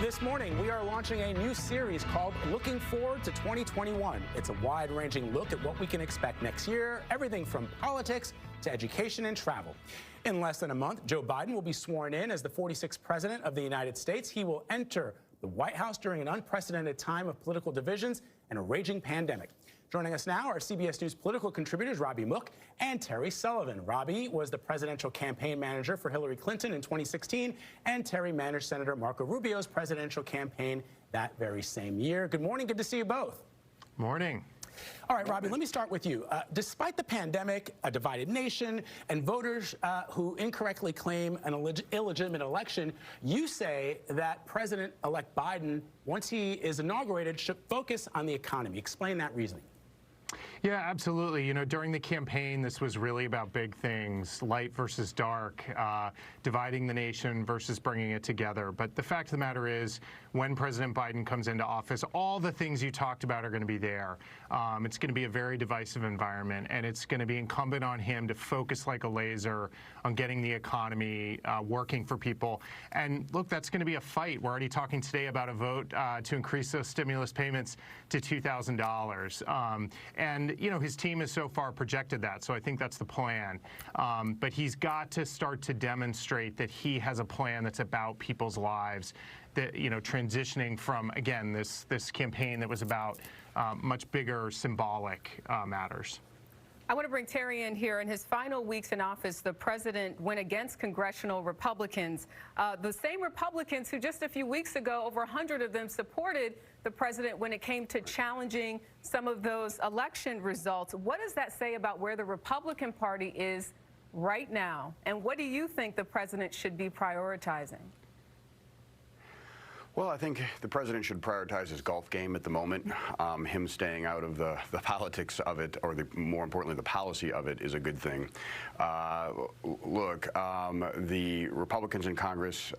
This morning, we are launching a new series called Looking Forward to 2021. It's a wide-ranging look at what we can expect next year, everything from politics to education and travel. In less than a month, Joe Biden will be sworn in as the 46th president of the United States. He will enter the White House during an unprecedented time of political divisions and a raging pandemic. Joining us now are CBS News political contributors Robby Mook and Terry Sullivan. Robby was the presidential campaign manager for Hillary Clinton in 2016, and Terry managed Senator Marco Rubio's presidential campaign that very same year. Good morning. Good to see you both. Morning. All right, Robby, let me start with you. Despite the pandemic, a divided nation, and voters who incorrectly claim an illegitimate election, you say that President-elect Biden, once he is inaugurated, should focus on the economy. Explain that reasoning. Yeah, absolutely. You know, during the campaign, this was really about big things, light versus dark, dividing the nation versus bringing it together. But the fact of the matter is, when President Biden comes into office, all the things you talked about are going to be there. It's going to be a very divisive environment, and it's going to be incumbent on him to focus like a laser on getting the economy working for people. And look, that's going to be a fight. We're already talking today about a vote to increase those stimulus payments to $2,000. And, you know, his team has so far projected that, so I think that's the plan. But he's got to start to demonstrate that he has a plan that's about people's lives, that, you know, transitioning from, again, this campaign that was about much bigger symbolic matters. I want to bring Terry in here. In his final weeks in office, the president went against congressional Republicans, the same Republicans who just a few weeks ago, over 100 of them supported the president when it came to challenging some of those election results. What does that say about where the Republican Party is right now? And what do you think the president should be prioritizing? Well, I think the president should prioritize his golf game at the moment. Him staying out of the politics of it, or more importantly, the policy of it, is a good thing. Look, the Republicans in Congress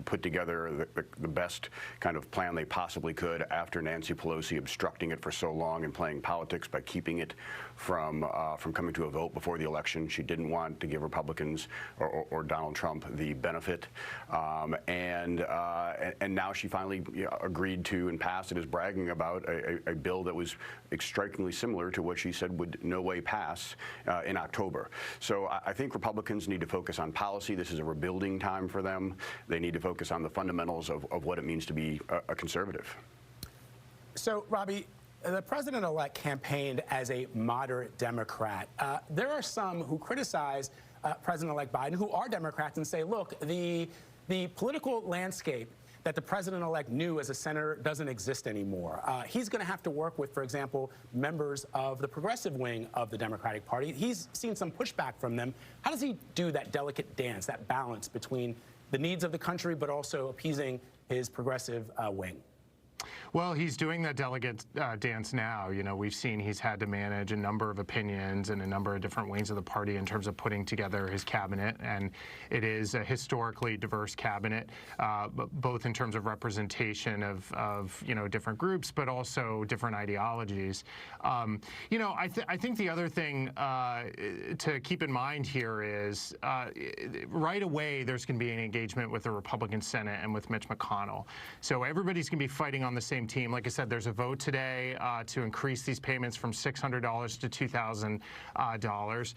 put together the best kind of plan they possibly could after Nancy Pelosi obstructing it for so long and playing politics by keeping it from coming to a vote before the election. She didn't want to give Republicans or Donald Trump the benefit, and now she finally agreed to and passed and is bragging about a bill that was strikingly similar to what she said would no way pass in October. So I think Republicans need to focus on policy. This is a rebuilding time for them. They need to focus on the fundamentals of what it means to be a conservative. So, Robby, the president-elect campaigned as a moderate Democrat. There are some who criticize President-elect Biden who are Democrats and say, look, the political landscape that the president-elect knew as a senator doesn't exist anymore. He's going to have to work with, for example, members of the progressive wing of the Democratic Party. He's seen some pushback from them. How does he do that delicate dance, that balance between the needs of the country but also appeasing his progressive wing? Well, he's doing that delegate dance now. You know, we've seen he's had to manage a number of opinions and a number of different wings of the party in terms of putting together his cabinet, and it is a historically diverse cabinet, both in terms of representation of you know, different groups, but also different ideologies. You know, I think the other thing to keep in mind here is right away there's going to be an engagement with the Republican Senate and with Mitch McConnell. So everybody's going to be fighting on the same team. Like I said, there's a vote today to increase these payments from $600 to $2,000.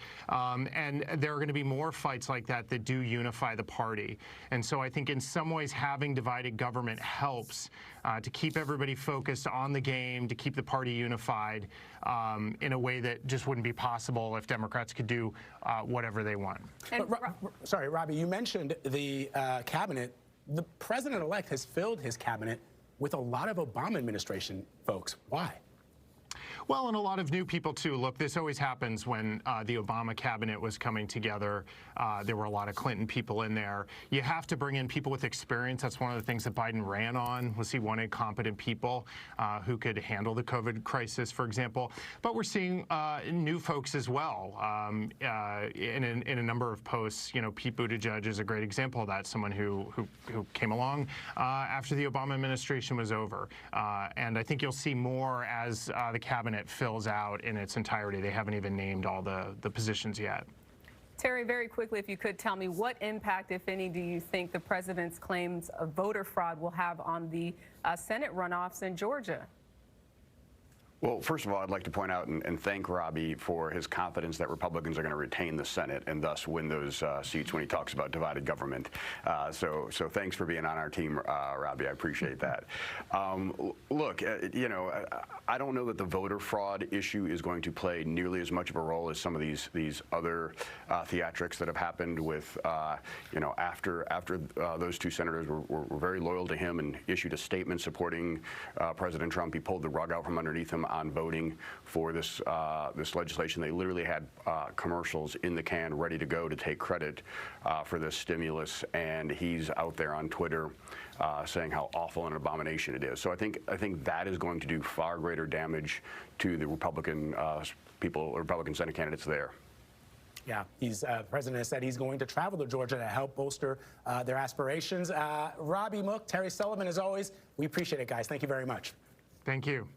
And there are going to be more fights like that do unify the party. And so I think in some ways having divided government helps to keep everybody focused on the game, to keep the party unified in a way that just wouldn't be possible if Democrats could do whatever they want. Sorry, Robby, you mentioned the cabinet. The president-elect has filled his cabinet with a lot of Obama administration folks. Why? Well, and a lot of new people, too. Look, this always happens when the Obama cabinet was coming together. There were a lot of Clinton people in there. You have to bring in people with experience. That's one of the things that Biden ran on, was he wanted competent people who could handle the COVID crisis, for example. But we're seeing new folks as well in a number of posts. You know, Pete Buttigieg is a great example of that, someone who came along after the Obama administration was over. And I think you'll see more as the cabinet fills out in its entirety. They haven't even named all the positions yet. Terry, very quickly, if you could tell me what impact, if any, do you think the president's claims of voter fraud will have on the Senate runoffs in Georgia? Well, first of all, I'd like to point out and thank Robby for his confidence that Republicans are going to retain the Senate and thus win those seats when he talks about divided government. So thanks for being on our team, Robby. I appreciate that. Look, I don't know that the voter fraud issue is going to play nearly as much of a role as some of these other theatrics that have happened with, after those two senators were very loyal to him and issued a statement supporting President Trump. He pulled the rug out from underneath him on voting for this legislation. They literally had commercials in the can ready to go to take credit for this stimulus, and he's out there on Twitter saying how awful an abomination it is. So I think that is going to do far greater damage to the Republican Republican Senate candidates there. Yeah, the president has said he's going to travel to Georgia to help bolster their aspirations. Robby, Mook, Terry, Sullivan, as always, we appreciate it, guys. Thank you very much. Thank you.